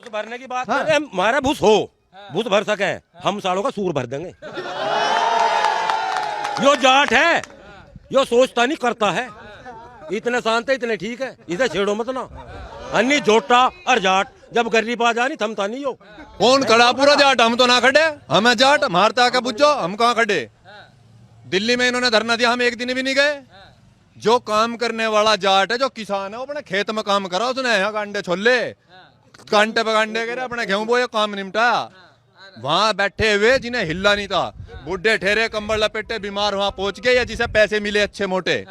भरने की बात कर रहे हैं, हमारा भूस हो, भूस भर सके, हम सालों का सूर भर देंगे। यो जाट है, यो सोचता नहीं करता है, इतने शांत है, इतने ठीक है, इसे छेड़ो मत ना। अन्नी जोटा और जाट जब गरीब आ जानी थमता नहीं हो। कौन खड़ा पूरा जाट? हम तो ना खड़े, हमें जाट मारता आके पूछो, हम कहाँ खड़े। दिल्ली में इन्होंने धरना दिया, हम एक दिन भी नहीं गए। जो काम करने वाला जाट है, जो किसान है, वो अपने खेत में काम करा, उसने यहाँ कांडे छोले, कांटे पे कांडे गिरे, अपने गेहूं बोए, काम निपटाया। वहां बैठे हुए जिन्हें हिलना नहीं था, बुढ़े ठहरे कंबल लपेटे बीमार वहां पहुंच गए, या जिसे पैसे मिले अच्छे मोटे,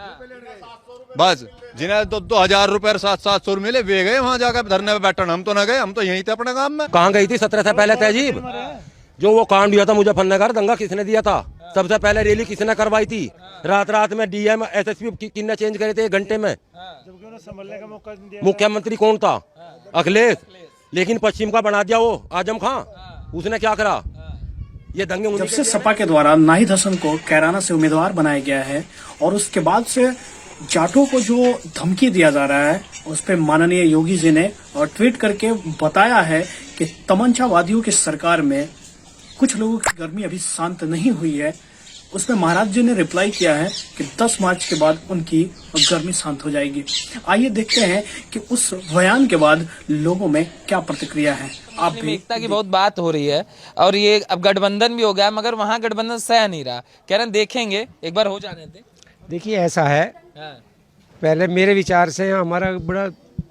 बस जिन्हें 2,000 रुपए 700 मिले वे गए वहां जाकर धरने पे बैठन। हम तो ना गए, हम तो यहीं थे अपने काम में। कहाँ गई थी 17 से पहले तहजीब? जो वो कांड दिया था मुजफ्फरनगर, दंगा किसने दिया था? सबसे पहले रैली किसने करवाई थी? रात में डीएम एसएसपी किसने चेंज करे थे 1 घंटे में? संभलने का मौका दिया। मुख्यमंत्री कौन था? अखिलेश। लेकिन पश्चिम का बना दिया वो आजम खां, उसने क्या करा? ये दंगे जब से सपा के द्वारा नाहिद हसन को कैराना से उम्मीदवार बनाया गया है और उसके बाद से जाटों को जो धमकी दिया जा रहा है, उस पर माननीय योगी जी ने और ट्वीट करके बताया है कि तमंचावादियों की सरकार में कुछ लोगों की गर्मी अभी शांत नहीं हुई है। उसमें महाराज जी ने रिप्लाई किया है कि 10 मार्च के बाद उनकी गर्मी शांत हो जाएगी। आइए देखते हैं कि उस बयान के बाद लोगों में क्या प्रतिक्रिया है। आप भी एकता की बहुत बात हो रही है और ये अब गठबंधन भी हो गया, मगर वहाँ गठबंधन सह नहीं रहा। कह रहे हैं देखेंगे, एक बार हो जाने दें। देखिए ऐसा है, पहले मेरे विचार से हमारा बड़ा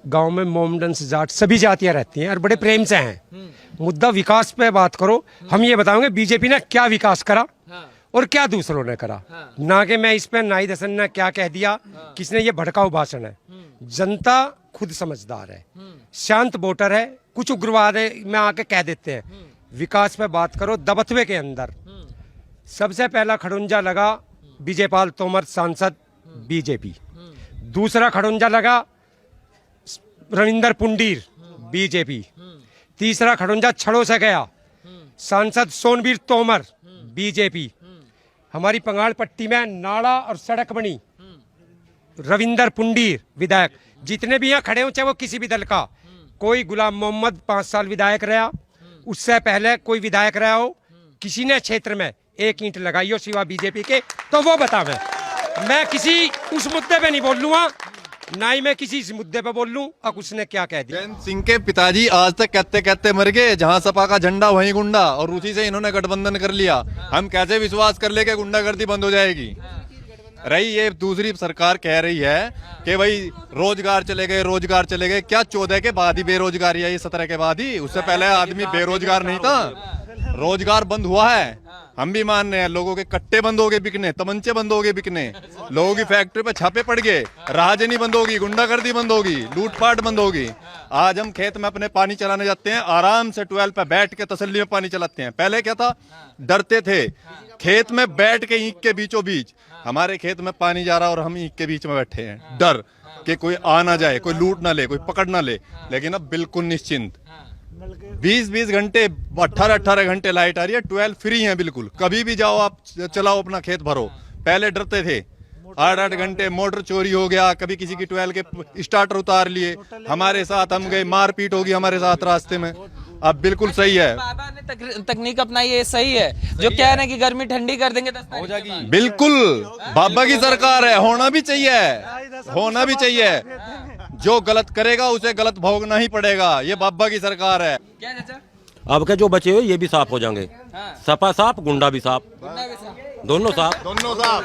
गांव में मोमडन्स जाट सभी जातियां रहती हैं और बड़े प्रेम से हैं। मुद्दा विकास पे बात करो, हम ये बताओगे बीजेपी ने क्या विकास करा और क्या दूसरों ने करा, ना कि मैं इस पे नाहिद हसन ने क्या कह दिया, किसने ये भड़काऊ भाषण है। जनता खुद समझदार है, शांत वोटर है, कुछ उग्रवाद में आके कह देते हैं। विकास पे बात करो, दबथवे के अंदर सबसे पहला खड़ुंजा लगा विजयपाल तोमर सांसद बीजेपी, दूसरा खड़ुंजा लगा रविंदर पुंडीर बीजेपी, तीसरा खड़ुंजा छड़ों से गया सांसद सोनवीर तोमर बीजेपी। हमारी पंगाल पट्टी में नाला और सड़क बनी रविंदर पुंडीर विधायक। जितने भी यहाँ खड़े हो चाहे वो किसी भी दल का, कोई गुलाम मोहम्मद 5 साल विधायक रहा, उससे पहले कोई विधायक रहा हो, किसी ने क्षेत्र में 1 ईंट लगाई हो सिवा बीजेपी के, तो वो बतावे। मैं किसी उस मुद्दे पे नहीं बोल लूंगा, ना ही मैं किसी इस मुद्दे पे बोल लूं अब उसने क्या कह दिया। जयंत सिंह के पिताजी आज तक कहते कहते मर गए, जहां सपा का झंडा वहीं गुंडा, और उसी से इन्होंने गठबंधन कर लिया। हम कैसे विश्वास कर ले कि गुंडागर्दी बंद हो जाएगी? रही ये दूसरी सरकार कह रही है कि भाई रोजगार चले गए, रोजगार चले गए। क्या 14 के बाद ही बेरोजगारी आई? 17 के बाद ही? उससे पहले आदमी बेरोजगार नहीं था। रोजगार बंद हुआ है, हम भी मान रहे हैं। लोगों के कट्टे बंद हो गए बिकने, तमंचे बंद हो गए बिकने, लोगों की फैक्ट्री पे छापे पड़ गए, राहजनी बंद होगी, गुंडागर्दी बंद होगी, लूटपाट बंद होगी। आज हम खेत में अपने पानी चलाने जाते हैं, आराम से 12 पे बैठ के तसल्ली में पानी चलाते हैं। पहले क्या था, डरते थे, खेत में बैठ के ईंट के बीचों बीच, हमारे खेत में पानी जा रहा और हम ईंट के बीच में बैठे हैं, डर कि कोई आ ना जाए, कोई लूट ना ले, कोई पकड़ ना ले। लेकिन अब बिल्कुल निश्चिंत, 20-20 घंटे, 18-18 घंटे लाइट आ रही है, 12 फ्री है बिल्कुल। कभी भी जाओ आप, चलाओ अपना खेत भरो। पहले डरते थे, 8-8 घंटे मोटर चोरी हो गया, कभी किसी की 12 के स्टार्टर उतार लिए, हमारे साथ हम गए, मारपीट होगी हमारे साथ रास्ते में। अब बिल्कुल सही है, बाबा ने तकनीक अपनाई है, सही है। जो कह रहे हैं कि गर्मी ठंडी कर देंगे 10 तारीख के बाद। बिल्कुल बाबा की सरकार है, होना भी चाहिए, होना भी चाहिए। जो गलत करेगा उसे गलत भोगना ही पड़ेगा, ये बाबा की सरकार है। क्या चाचा? अब के जो बचे हुए ये भी साफ हो जाएंगे। सपा साफ, गुंडा भी साफ, दोनों साफ, दोनों साफ।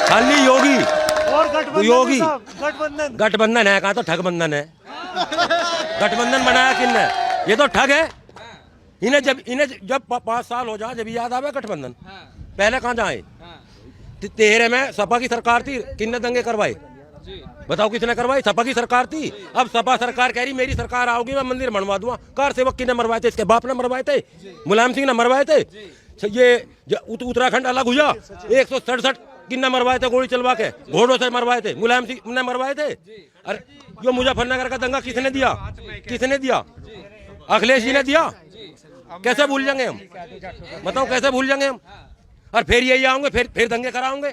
खाली योगी और योगी गठबंधन है, कहा तो ठगबंधन है। गठबंधन बनाया किसने? ये तो ठग है। इन्हें जब 5 साल हो जाए जब याद आवे गठबंधन। पहले कहाँ जाए? 13 में सपा की सरकार थी, किसने दंगे करवाए? बताओ किसने करवाई? सपा की सरकार थी। अब सपा सरकार कह रही मेरी सरकार आओगी मैं मंदिर बनवा दूंगा। कार सेवक किसने मरवाए थे? इसके बाप ने मरवाए थे, मुलायम सिंह ने मरवाए थे। ये उत्तराखंड अलग हुआ, 167 किसने मरवाए थे? गोली चलवा के, घोड़ों से मरवाए थे, मुलायम सिंह ने मरवाए थे। अरे जो मुजफ्फरनगर का दंगा किसने दिया? किसने दिया? अखिलेश जी ने दिया। कैसे भूल जाएंगे हम? बताओ कैसे भूल जाएंगे हम? और फिर यही आओगे, फिर दंगे कराओगे।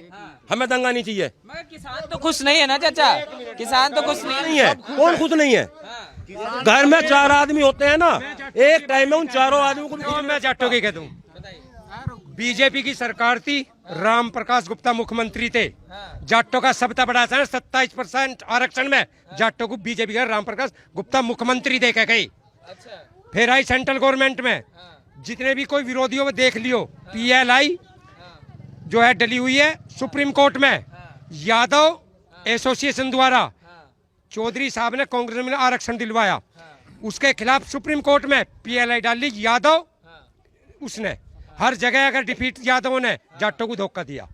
हमें दंगा नहीं चाहिए। मगर किसान तो खुश नहीं है ना चाचा, किसान तो खुश नहीं है। कौन खुश नहीं है? घर में 4 आदमी होते हैं ना, एक टाइम में उन चारों आदमियों को भी मैं जाटों की कह दूं, बीजेपी की सरकार थी, राम प्रकाश गुप्ता मुख्यमंत्री थे, जाटों का सबसे बड़ा 27% आरक्षण में जाटों को बीजेपी का राम प्रकाश गुप्ता मुख्यमंत्री दे के गई। फिर आई सेंट्रल गवर्नमेंट में, जितने भी कोई विरोधियों में देख लियो, PLI जो है डली हुई है सुप्रीम कोर्ट में, यादव एसोसिएशन द्वारा चौधरी साहब ने कांग्रेस में आरक्षण दिलवाया, उसके खिलाफ सुप्रीम कोर्ट में PLI डाली यादव, उसने हर जगह अगर डिफीट यादवों ने जाटों को धोखा दिया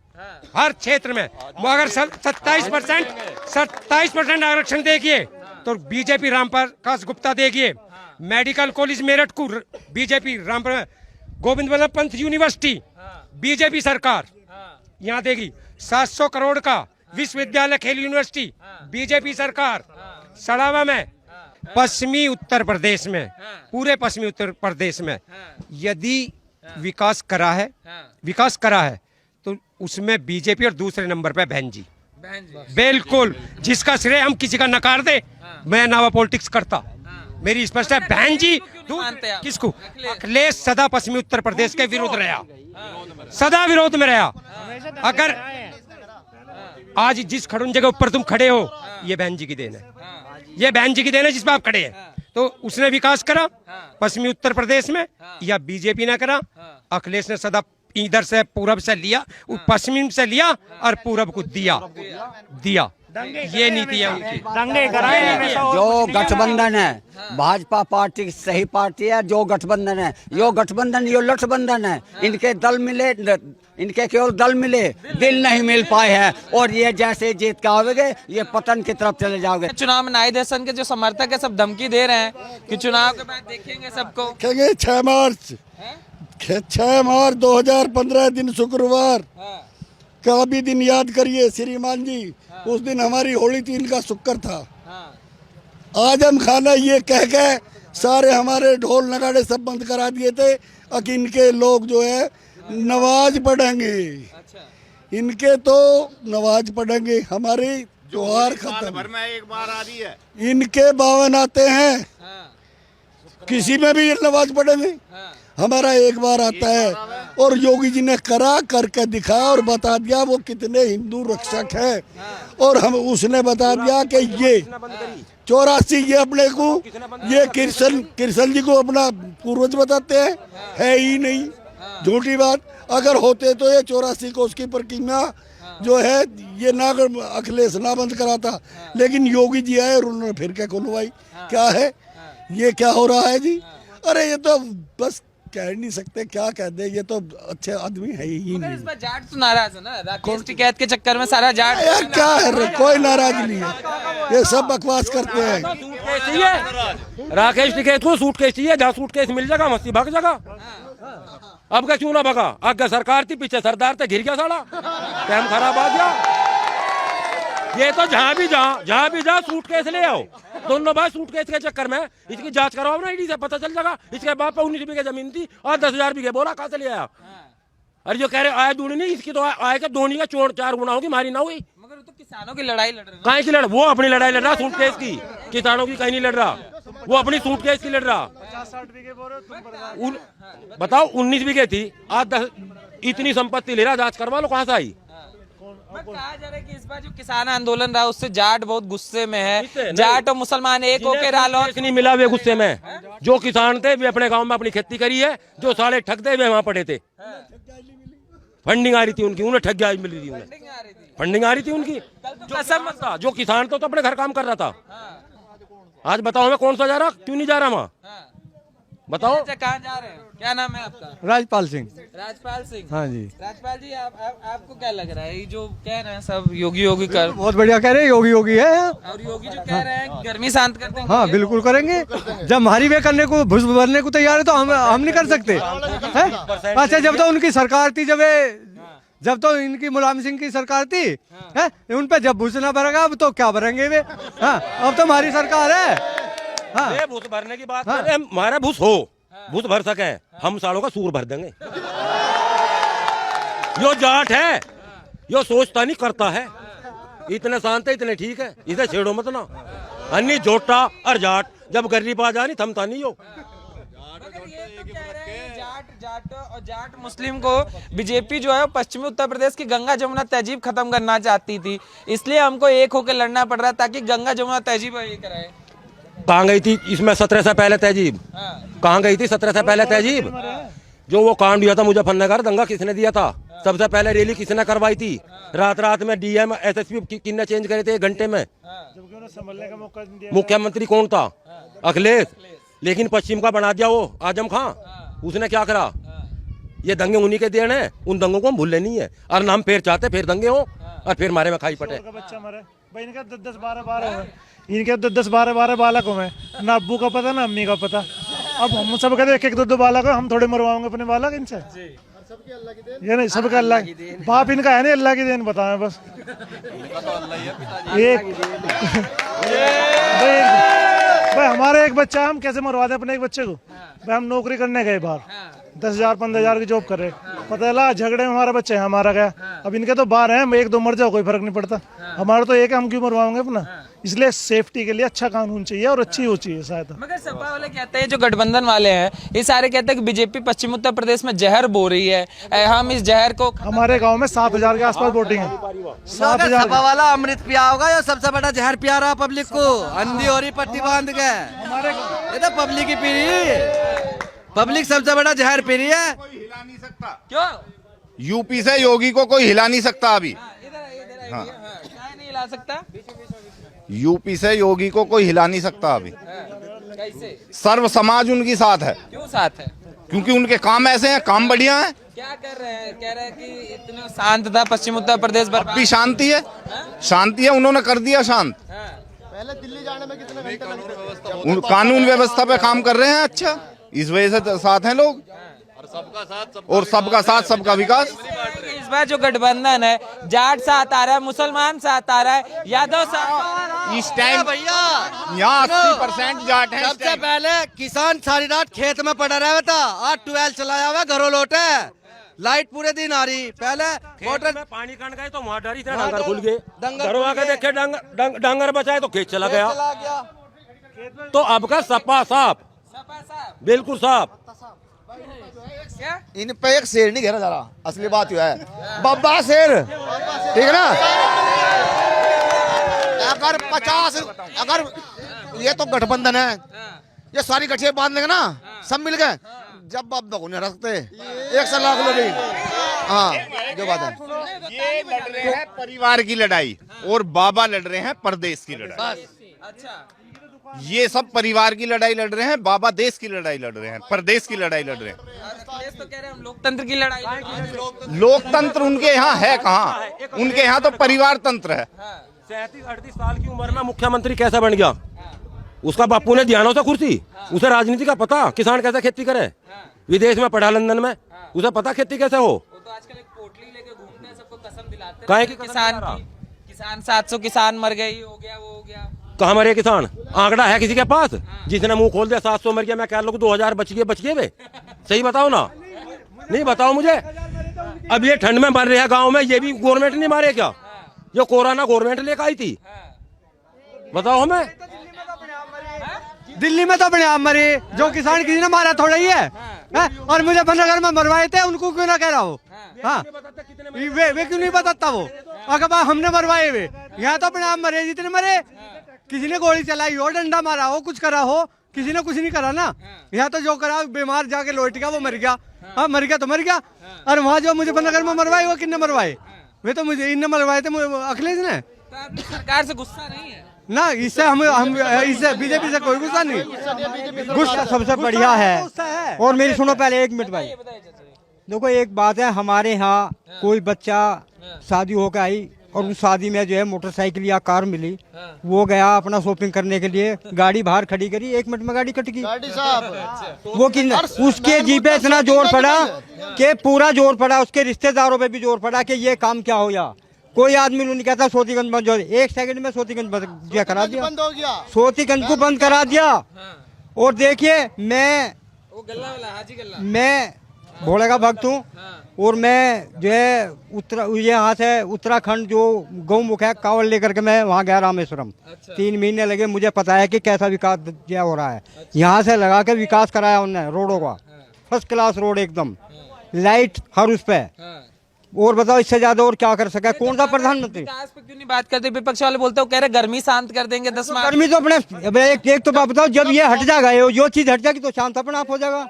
हर क्षेत्र में। वो अगर 27% आरक्षण देगी तो बीजेपी राम प्रकाश गुप्ता देगी। मेडिकल कॉलेज मेरठ को BJP Govind Vallabh Pant university BJP सरकार यहाँ देगी। 700 करोड़ का विश्वविद्यालय खेल यूनिवर्सिटी बीजेपी सरकार। सड़ावा में पश्चिमी उत्तर प्रदेश में, पूरे पश्चिमी उत्तर प्रदेश में यदि विकास करा है तो उसमें बीजेपी और दूसरे नंबर पे बहन जी, बिल्कुल, जिसका श्रेय हम किसी का नकार दे, मैं नावा पॉलिटिक्स करता, मेरी स्पष्ट है। बहन जी किसको? अखिलेश सदा पश्चिमी उत्तर प्रदेश के विरुद्ध रहा, सदा विरोध में रहा। अगर आज जिस खड़ून जगह ऊपर तुम खड़े हो, ये बहन जी की देन है, ये बहन जी की देन है जिस पर आप खड़े हैं। तो उसने विकास करा पश्चिमी उत्तर प्रदेश में या बीजेपी ने करा? अखिलेश ने सदा इधर से पूरब से लिया, पश्चिम से लिया और पूरब को दिया। ये नीति है उनकी। जो गठबंधन है भाजपा पार्टी सही पार्टी है, जो गठबंधन है यो गठबंधन यो लठबंधन है। इनके दल मिले, इनके केवल दल मिले, दिल नहीं मिल पाए हैं, और ये जैसे जीत के आओगे ये पतन की तरफ चले जाओगे। चुनाव में नाहिद हसन के जो समर्थक है सब धमकी दे रहे हैं कि चुनाव के बाद देखेंगे सबको। 6 मार्च 2015 दिन शुक्रवार का भी दिन याद करिए श्रीमान जी, उस दिन हमारी होली थी, इनका शुक्र था। आज हम खाना ये कह के सारे हमारे ढोल नगाड़े सब बंद करा दिए थे कि इनके लोग जो है नमाज पढ़ेंगे, इनके तो नमाज पढ़ेंगे, हमारी त्योहार खत्म। भर में एक बार आ रही है, इनके 52 आते हैं, किसी में भी नमाज पढ़ेंगे, हमारा एक बार आता है। और योगी जी ने करके दिखाया और बता दिया वो कितने हिंदू रक्षक है, और हम उसने बता दिया कि ये 84 ये अपने को ये कृष्ण जी को अपना पूर्वज बताते हैं, है ही नहीं, झूठी बात। अगर होते तो ये 84 को उसकी प्रतिमा जो है ये ना अखिलेश ना बंद कराता, लेकिन योगी जी आए और उन्होंने फिर क्या खुलवाई। क्या है ये, क्या हो रहा है जी? अरे ये तो बस कह नहीं सकते, क्या कह दे, ये तो अच्छे आदमी है ही नहीं। इस बार जाट तो नाराज है ना, राकेश टिकैत के चक्कर में सारा जाट। क्या है, कोई नाराज नहीं है, ये सब बकवास करते हैं। राकेश टिकैत को सूटकेस चाहिए, जहाँ सूटकेस मिल जाएगा मस्ती भाग जाएगा। अब क्या क्यों ना भगा? आगे सरकार थी, पीछे सरदार थे, घिर गया साला, टाइम खराब आ गया। ये तो जहाँ भी जा सूटकेस ले आओ, दोनों भाई सूटकेस के चक्कर में इसकी जांच कराओ ना, ईडी से पता चल जाएगा। इसके बाप पे 19 बीघे जमीन थी और 10,000 बीघे बोला, कहाँ से ले आया? अरे जो कह रहे आय दूनी नहीं, इसकी तो आय के दोनी का 4 गुना होगी, मारी ना हुई। मगर तो किसानों की लड़ाई लड़ रहे हैं। कहीं की लड़, वो अपनी लड़ाई लड़ रहा सूटकेस की, किसानों की कहीं नहीं लड़ रहा, वो अपनी सूटकेस की लड़ रहा। बताओ 19 बीघे थी, आज 10 इतनी संपत्ति ले रहा, जांच करवा लो कहाँ से आई। कहा जा रहा है कि इस बार जो किसान आंदोलन रहा उससे जाट बहुत गुस्से में है, जाट और मुसलमान एक होकर रालोद नहीं मिला, वे गुस्से में। जो किसान थे वे अपने गांव में अपनी खेती करी है, जो साले ठग थे वे वहां पड़े थे, फंडिंग आ रही थी उनकी, उन्हें ठग गया मिल रही थी, फंडिंग आ रही थी उनकी। जो किसान तो अपने घर काम कर रहा था, आज बताओ मैं कौन सा जा रहा, क्यों नहीं जा रहा वहाँ, बताओ। कहाँ जा रहे हैं? क्या नाम है आपका? राजपाल सिंह। राजपाल सिंह। हाँ जी। राजपाल जी आपको क्या लग रहा है, ये जो कह रहे हैं सब योगी कर, बहुत बढ़िया कह रहे हैं, योगी है। और योगी जो कह रहे हैं गर्मी शांत करते हैं, हाँ बिल्कुल करेंगे। जब हमारी वे करने को भुस भरने को तैयार है तो हम नहीं कर सकते हैं? अच्छा, जब तो उनकी सरकार थी, जब तो इनकी मुलायम सिंह की सरकार थी, है उन पे जब भूस ना भरेगा अब तो क्या भरेंगे वे? हाँ, अब तो हमारी सरकार है। हाँ, भूस भरने की बात करें, हमारा भूस हो, भूस भर सके, हम सालों का सूर भर देंगे। यो जाट है, यो सोचता नहीं करता है, इतने शांत है, इतने ठीक है, इसे छेड़ो मत ना। अन्नी जोटा और जाट जब गरीब आ जानी थमता नहीं हो। मगर ये तो कह रहे हैं जाट मुस्लिम को बीजेपी जो है पश्चिमी उत्तर प्रदेश की गंगा जमुना तहजीब खत्म करना चाहती थी, इसलिए हमको एक होकर लड़ना पड़ रहा है ताकि गंगा जमुना तहजीब ये कराए। कहाँ गई थी इसमें 17 से पहले तहजीब? कहाँ गई थी 17 से पहले तहजीब? जो वो कांड हुआ था मुजफ्फरनगर दंगा किसने दिया था? सबसे पहले रैली किसने करवाई थी? रात में डीएम एसएसपी किसने चेंज करे थे 1 घंटे में? मुख्यमंत्री कौन था? अखिलेश। लेकिन पश्चिम का बना दिया वो आजम खां। उसने क्या करा? ये दंगे उन्हीं के देन है, उन दंगों को हम भूलने नहीं है। और नाम फिर चाहते फिर दंगे हो और फिर मारे में खाई पटे। बच्चा मरे भाई, इनका 10-12 इनके 10-12 बालक हुए, ना अब्बू का पता ना अम्मी का पता। अब हम सब कहते एक 2 बालक, हम थोड़े मरवाओगे अपने बालक इनसे? ये नहीं, सबका अल्लाह बाप इनका है नहीं, अल्लाह की देन बताएं बस। एक भाई हमारा एक बच्चा, हम कैसे मरवा दें अपने एक बच्चे को? भाई हम नौकरी करने गए बाहर, 10,000-15,000 की जॉब कर रहे, पता चला झगड़े में हमारा बच्चा है हमारा गया। अब इनके तो बाहर हैं, 1-2 मर जाओ कोई फर्क नहीं पड़ता, हमारा तो एक है, हम क्यों मरवाएंगे अपना? इसलिए सेफ्टी के लिए अच्छा कानून चाहिए और अच्छी वो चाहिए शायद। मगर सपा वाले कहते हैं, जो गठबंधन वाले हैं ये सारे कहते हैं कि बीजेपी पश्चिम उत्तर प्रदेश में जहर बो रही है, हम इस जहर को। हमारे गांव में 7,000 के आसपास वोटिंग है। 7,000 सपा वाला अमृत पिया होगा, ये सबसे बड़ा जहर पिया रहा पब्लिक को, अंधी और पट्टी बांध के। ये तो पब्लिक ही पी रही है, पब्लिक सबसे बड़ा जहर पी रही है। कोई हिला नहीं सकता क्यों? यूपी से योगी को कोई हिला नहीं सकता अभी। नहीं हिला सकता? यूपी से योगी को कोई हिला नहीं सकता अभी। कैसे? सर्व समाज उनकी साथ है। क्यों साथ है? क्योंकि उनके काम ऐसे हैं, काम बढ़िया हैं। क्या कर रहे हैं? कह रहे हैं कि इतना शांत था पश्चिम उत्तर प्रदेश, अब भी शांति है, शांति है, उन्होंने कर दिया शांत। पहले दिल्ली जाने में कितने घंटे लगते थे? कानून व्यवस्था पे काम कर रहे हैं। अच्छा, इस वजह से साथ हैं लोग, और सबका साथ सबका विकास। इस बार जो गठबंधन है, जाट साथ आ रहा है, मुसलमान साथ आ रहा है, यादव साथ। इस टाइम भैया यहाँ 80% जाट हैं। सबसे पहले किसान सारी रात खेत में पड़ा रहा था, आज 12 चलाया हुआ, घरों लौटे, लाइट पूरे दिन आ रही। पहले मोटर में पानी काट गए तो वहाँ डरी थे, डांगर खुल गए, घरों आके देखे डांगर बचाए तो खेत चला गया। तो अब का सपा साफ, बिल्कुल साफ। इन पे एक शेर नहीं घेरा जा रहा, असली बात यह है, बब्बा शेर, ठीक है ना? अगर 50, अगर ये तो गठबंधन है, ये सारी गठिया बांध लेंगे ना सब मिल गए, जब बब्बा को नहीं रखते 100 लाख लोग। हाँ, जो बात है, ये लड़ रहे हैं परिवार की लड़ाई और बाबा लड़ रहे हैं प्रदेश की लड़ाई। अच्छा, ये सब परिवार की लड़ाई लड़ रहे हैं, बाबा देश की लड़ाई लड़ रहे हैं, प्रदेश की लड़ाई लड़ रहे हैं। तो कह रहे हैं हम लोकतंत्र की लड़ाई लड़ रहे हैं। लोकतंत्र उनके यहाँ है कहाँ? उनके यहाँ तो परिवार तंत्र है। 37-38 साल की उम्र में मुख्यमंत्री कैसे बन गया? उसका बापू ने ध्यान होता कुर्सी, उसे राजनीति का पता, किसान कैसे खेती करे, विदेश में पढ़ा लंदन में, उसे पता खेती कैसे हो। तो आजकल एक पोटली लेके घूमते हैं, सबको कसम दिलाते काहे हैं की कसम किसान दिला रहा? किसान 700 किसान मर गए, ये हो गया वो हो गया। कहाँ मरे किसान? आंकड़ा है किसी के पास? जिसने मुंह खोल दिया 700 मर गया, मैं कह लूँ 2000 बच गए वे। सही बताओ ना, नहीं बताओ मुझे। अब ये ठंड में मर रहे हैं गाँव में, ये भी गवर्नमेंट नहीं मारे क्या? जो कोरोना गवर्नमेंट लेकर आई थी, बताओ हमें। दिल्ली में तो अपने आप मरे, जो किसान किसी ने मारा थोड़ा ही है, और मुजफ्फरनगर में मरवाए थे, उनको क्यों ना कह रहा हो? हाँ, वे क्यों नहीं बताता वो? अगर हमने मरवाए वे, यहाँ तो अपने आप मरे जितने मरे। किसी ने गोली चलाई हो, डंडा मारा हो, कुछ करा हो, किसी ने कुछ नहीं करा ना। यहाँ तो जो करा, बीमार जाके लौट गया, वो मर गया। हाँ, मर गया तो मर गया। और वहाँ जो मुजफ्फरनगर में मरवाए, वो किसने मरवाए? वे तो मुझे इनने मरवाए थे, अखिलेश ने। सरकार से गुस्सा नहीं है ना, इससे हम इससे बीजेपी से कोई गुस्सा नहीं। गुस्सा सबसे बढ़िया है। और मेरी सुनो पहले 1 मिनट भाई, देखो एक बात है, हमारे यहाँ कोई बच्चा शादी होकर आई और उस शादी में जो है मोटरसाइकिल या कार मिली, वो गया अपना शॉपिंग करने के लिए, गाड़ी बाहर खड़ी करी, 1 मिनट में गाड़ी कट गई। वो कितना, उसके जी पे इतना जोर पड़ा कि पूरा जोर पड़ा, उसके रिश्तेदारों पे भी जोर पड़ा कि ये काम क्या हो या कोई आदमी नहीं कहता सोतीगंज बंद हो, 1 सेकंड में सोतीगंज बंद करा दिया, सोतीगंज को बंद करा दिया। और देखिए मैं भोले का भक्त हूँ। और मैं जो है यहाँ से उत्तराखंड जो गौमुख है कावड़ लेकर के मैं वहाँ गया रामेश्वरम। 3 महीने लगे, मुझे पता है कि कैसा विकास जो हो रहा है। यहाँ से लगा के विकास कराया उन्होंने रोडों का, फर्स्ट क्लास रोड एकदम, लाइट हर उस पे। और बताओ इससे ज्यादा और क्या कर सका कौन सा प्रधानमंत्री? विकास पे क्यों नहीं बात करते? विपक्ष वाले बोलते हो, कह रहे गर्मी शांत कर देंगे 10 मार्च। गर्मी तो अपने एक तो बात बताओ, जब ये हट जाएगा, जो चीज हट जाएगी तो शांत अपने आप हो जाएगा।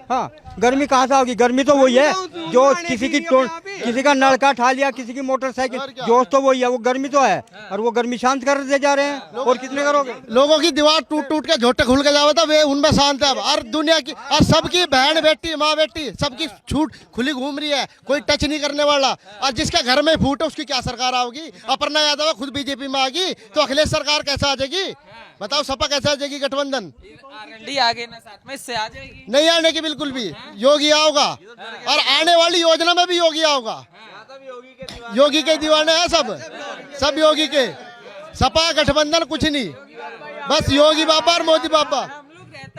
हाँ, गर्मी कहाँ से होगी? गर्मी तो वही है जो किसी का नलका ठा लिया, किसी की मोटरसाइकिल, जोश तो वही है, वो गर्मी तो है। और वो गर्मी शांत कर दे जा रहे हैं, और कितने करोगे? लोगों की दीवार टूट टूट के झोटे खुल के जावा था, वे उनमें शांत है। और दुनिया की और सबकी बहन बेटी माँ बेटी सबकी छूट खुली घूम रही है, कोई टच नहीं करने वाला। और जिसके घर में फूट है उसकी क्या सरकार आओगी? अपर्णा यादव खुद बीजेपी में आ गई तो अखिलेश सरकार कैसे आ जाएगी? बताओ, सपा कैसे आ जाएगी? गठबंधन आरएलडी आ गए ना साथ में, इससे आ जाएगी? नहीं आने की बिल्कुल भी। योगी आओगा, और आने वाली योजना में भी योगी आओगा। योगी के दीवाने हैं सब योगी के। सपा गठबंधन कुछ नहीं, बस योगी बाबा और मोदी बाबा।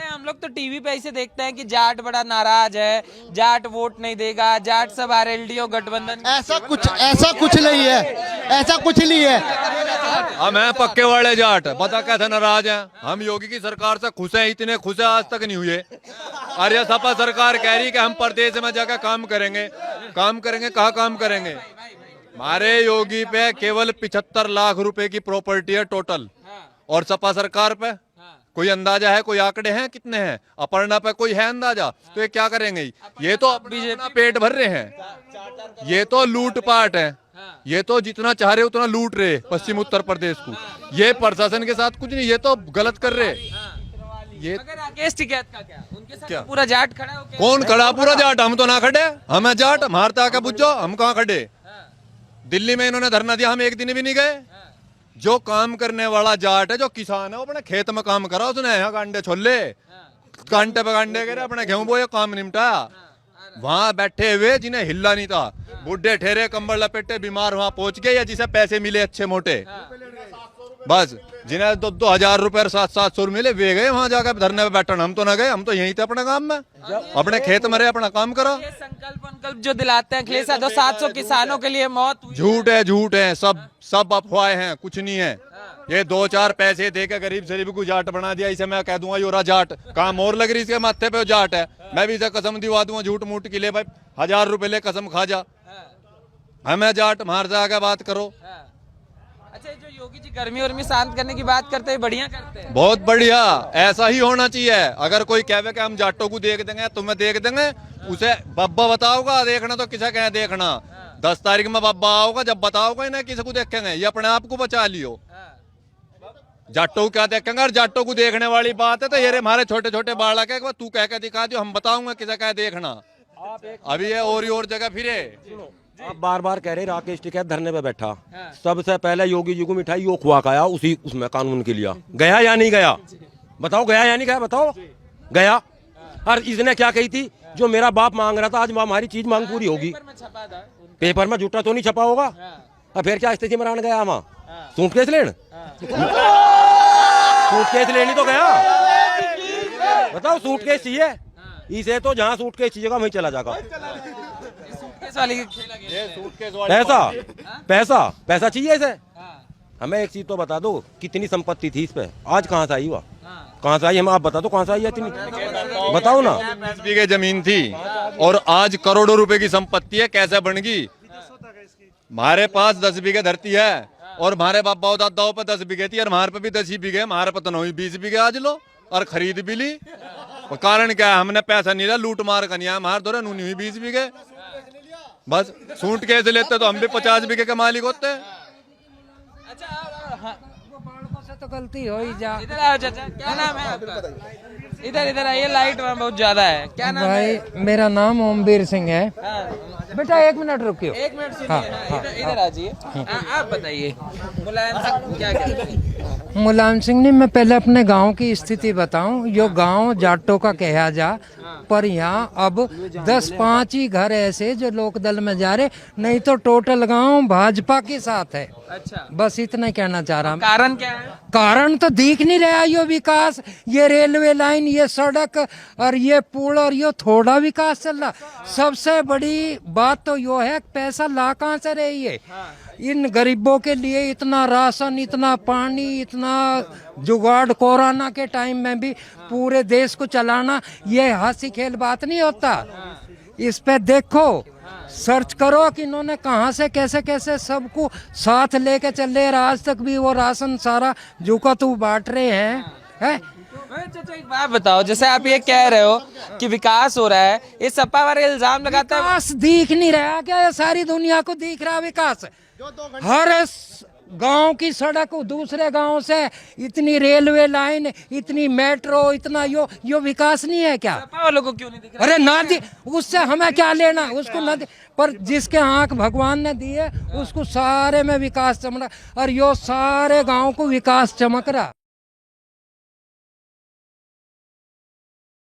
हम लोग तो टीवी पे ऐसे देखते हैं कि जाट बड़ा नाराज है, जाट वोट नहीं देगा, जाट सब आरएलडी और गठबंधन। ऐसा कुछ नहीं है, ऐसा कुछ नहीं है। हम हैं पक्के वाले जाट, बता कैसे नाराज हैं हम? योगी की सरकार से खुश हैं, इतने खुश हैं आज तक नहीं हुए। अरे सपा सरकार कह रही कि हम प्रदेश में जाकर काम करेंगे, कहाँ काम करेंगे? हमारे योगी पे केवल 75 लाख रुपए की प्रॉपर्टी है टोटल, और सपा सरकार पे कोई अंदाजा है? कोई आंकड़े हैं कितने हैं? अपर्णा पे कोई है अंदाजा? तो ये क्या करेंगे? ये तो बीजेपी पेट भर रहे हैं, ये तो लूटपाट है, ये तो जितना चाह रहे उतना लूट रहे पश्चिम उत्तर प्रदेश को। ये प्रशासन के साथ कुछ नहीं, ये तो गलत कर रहे। ये राकेश टिकैत का क्या? उनके साथ पूरा जाट खड़ा हो? कौन खड़ा? पूरा जाट। हम तो ना खड़े, हम है जाट, मारता आके बुझो, हम कहाँ खड़े? दिल्ली में इन्होंने धरना दिया, हम एक दिन भी नहीं गए। जो काम करने वाला जाट है, जो किसान है, वो अपने खेत में काम करा, उसने यहाँ गांडे छोले, कांटे पे गांडे गिरे, अपने गेहूं बोए, काम निपटा। वहां बैठे हुए जिन्हें हिलना नहीं था, बुढ़े ठहरे कंबल लपेटे बीमार वहां पहुंच गए, या जिसे पैसे मिले अच्छे मोटे, बस जिन्हें 2-2 हजार रुपए और 700-700 मिले, वे गए वहां जाकर धरने पे बैठन। हम तो ना गए, हम तो यहीं थे अपने काम में, अपने खेत में रहे, अपना काम करा। ये संकल्प जो दिलाते हैं अखिलेश यादव, 700 किसानों के लिए मौत हुई। झूठ है, सब अफवाहें हैं, कुछ नहीं है। ये 2-4 पैसे देकर गरीब शरीफ को जाट बना दिया, इसे मैं कह दूंगा योरा जाट। काम और लग रही इसके माथे पे जाट है। मैं भी इसे कसम दिवा दूंगा झूठ मूठ के लिए, भाई 1000 रुपए ले कसम खा जा, हमें जाट मार जा आगे बात करो। अच्छा, जो योगी जी गर्मी वर्मी शांत करने की बात करते हैं, बढ़िया करते हैं, बहुत बढ़िया, ऐसा ही होना चाहिए। अगर कोई कहे कि हम जाटों को देख देंगे, तुम्हें देख देंगे, उसे बब्बा बताओगा देखना, तो किसे कहे देखना? 10 तारीख में बब्बा आओगा, जब बताओगा इन्हें किसी को देखेंगे, ये अपने आप को बचा लियो। जाटों को क्या देखेंगे? और जाटों को देखने वाली बात है तो ये हमारे छोटे छोटे बालक है, तू कह के दिखा दियो, हम बताऊंगा किसे कहे देखना। अभी ये और जगह फिरे। आप बार बार कह रहे राकेश टिकैत धरने पे बैठा, सबसे पहले योगी जी को मिठाई यो खुआ खाया, उसमें कानून के लिया गया या नहीं गया? बताओ, गया या नहीं गया? बताओ, गया। और इसने क्या कही थी, जो मेरा बाप मांग रहा था, आज हमारी चीज मांग पूरी होगी। पेपर में झूठा तो नहीं छपा होगा? और फिर क्या स्थिति में रहने गया? वहाँ सूटकेस लेने, सूटकेस लेनी तो गया। बताओ, सूटकेस चाहिए इसे, तो जहाँ सूटकेस चाहिएगा वहीं चला जाएगा। पैसा चाहिए इसे। हमें एक चीज तो बता दो, कितनी संपत्ति थी इस पे, आज कहाँ से आई? हुआ कहाँ से आई? हम आप बता दो कहाँ से आई है इतनी, बताओ ना। 20 बीघे जमीन थी और आज करोड़ों रुपए की संपत्ति है, कैसे बन गई? हमारे पास 10 बीघे धरती है और हमारे बाबा दादाओं पे 10 बीघे थी, और हमारे पे भी 10 ही बीघे, हमारे पे तो नहीं 20 बीघे आज लो और खरीद भी ली। कारण क्या है? हमने पैसा नहीं लिया, लूट मार का नहीं है, हमारे दौरे नूनी हुई 20 बीघे। बस सूट कैसे लेते तो हम भी 50 बीघे के मालिक होते। तो गलती हो ही जा। इधर आओ चाचा, क्या नाम है आपका? इधर आइए, लाइट वहाँ बहुत ज्यादा है। क्या नाम भाई है? मेरा नाम ओमवीर सिंह है। बेटा 1 मिनट रुकियो, 1 मिनट सुनिए। इधर आ जाइए, आप बताइए मुलायम सिंह क्या कहते हैं? मुलायम सिंह ने, मैं पहले अपने गांव की स्थिति बताऊं। यो गांव जाटों का कहा जा, पर यहाँ अब 10-5 ही घर ऐसे जो लोक दल में जा रहे, नहीं तो टोटल गांव भाजपा के साथ है। अच्छा, बस इतना ही कहना चाह रहा हूं। कारण क्या है? कारण तो दिख नहीं रहा, यो विकास, ये रेलवे लाइन, ये सड़क और ये पुल और ये थोड़ा विकास चल रहा। सबसे बड़ी बात तो यो है, पैसा ला कहाँ से रही है? इन गरीबों के लिए इतना राशन, इतना पानी, इतना जुगाड़, कोरोना के टाइम में भी पूरे देश को चलाना, ये हंसी खेल बात नहीं होता। इस पे देखो, सर्च करो कि इन्होंने कहां से कैसे कैसे सबको साथ लेके चल रहे। आज तक भी वो राशन सारा जो का तू बांट रहे हैं। चाचा एक बात बताओ, जैसे आप ये कह रहे हो कि विकास हो रहा है, ये सपा वाले इल्जाम लगाता है। विकास दिख नहीं रहा क्या? ये सारी दुनिया को दिख रहा विकास। हर गांव की सड़क दूसरे गांव से, इतनी रेलवे लाइन, इतनी मेट्रो, इतना यो विकास नहीं है क्या? सपा वालों को क्यों नहीं दिख रहा? अरे ना दी, उससे हमें क्या लेना, उसको ना दे, पर जिसके आंख भगवान ने दिए उसको सारे में विकास चमक रहा, और यो सारे गांव को विकास चमक रहा।